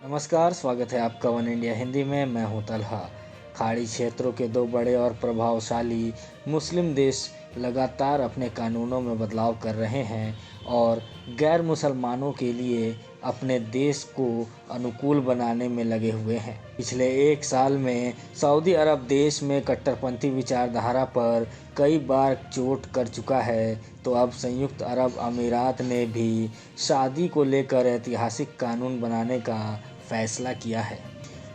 नमस्कार, स्वागत है आपका वन इंडिया हिंदी में। मैं हूं तलहा। खाड़ी क्षेत्रों के दो बड़े और प्रभावशाली मुस्लिम देश लगातार अपने कानूनों में बदलाव कर रहे हैं और गैर मुसलमानों के लिए अपने देश को अनुकूल बनाने में लगे हुए हैं। पिछले एक साल में सऊदी अरब देश में कट्टरपंथी विचारधारा पर कई बार चोट कर चुका है, तो अब संयुक्त अरब अमीरात ने भी शादी को लेकर ऐतिहासिक कानून बनाने का फैसला किया है।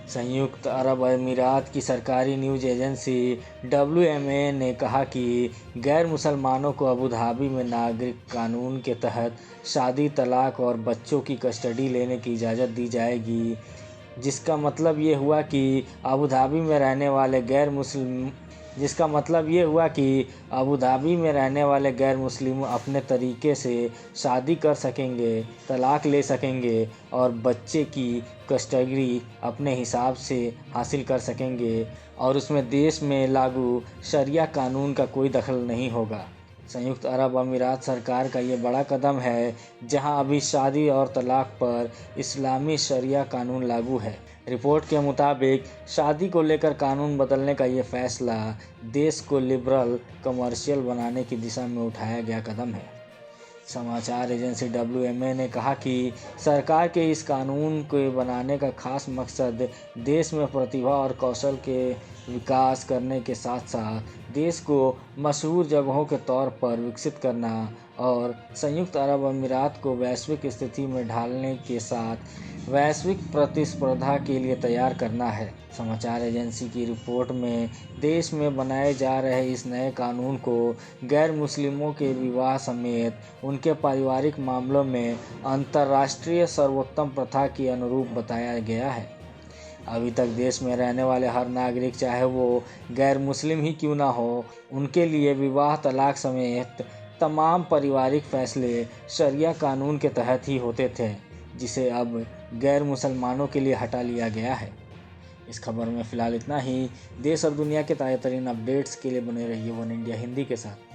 संयुक्त अरब अमीरात की सरकारी न्यूज़ एजेंसी WMA ने कहा कि गैर मुसलमानों को अबू धाबी में नागरिक कानून के तहत शादी, तलाक और बच्चों की कस्टडी लेने की इजाज़त दी जाएगी, जिसका मतलब ये हुआ कि अबू धाबी में रहने वाले गैर मुस्लिम अपने तरीके से शादी कर सकेंगे, तलाक ले सकेंगे और बच्चे की कस्टडी अपने हिसाब से हासिल कर सकेंगे और उसमें देश में लागू शरिया कानून का कोई दखल नहीं होगा। संयुक्त अरब अमीरात सरकार का ये बड़ा कदम है, जहां अभी शादी और तलाक पर इस्लामी शरिया कानून लागू है। रिपोर्ट के मुताबिक शादी को लेकर कानून बदलने का ये फैसला देश को लिबरल कमर्शियल बनाने की दिशा में उठाया गया कदम है। समाचार एजेंसी WMA ने कहा कि सरकार के इस कानून को बनाने का खास मकसद देश में प्रतिभा और कौशल के विकास करने के साथ साथ देश को मशहूर जगहों के तौर पर विकसित करना और संयुक्त अरब अमीरात को वैश्विक स्थिति में ढालने के साथ वैश्विक प्रतिस्पर्धा के लिए तैयार करना है। समाचार एजेंसी की रिपोर्ट में देश में बनाए जा रहे इस नए कानून को गैर मुस्लिमों के विवाह समेत उनके पारिवारिक मामलों में अंतर्राष्ट्रीय सर्वोत्तम प्रथा के अनुरूप बताया गया है। अभी तक देश में रहने वाले हर नागरिक, चाहे वो गैर मुस्लिम ही क्यों ना हो, उनके लिए विवाह, तलाक समेत तमाम पारिवारिक फैसले शरिया कानून के तहत ही होते थे, जिसे अब गैर मुसलमानों के लिए हटा लिया गया है। इस खबर में फ़िलहाल इतना ही। देश और दुनिया के ताज़ा तरीन अपडेट्स के लिए बने रहिए वन इंडिया हिंदी के साथ।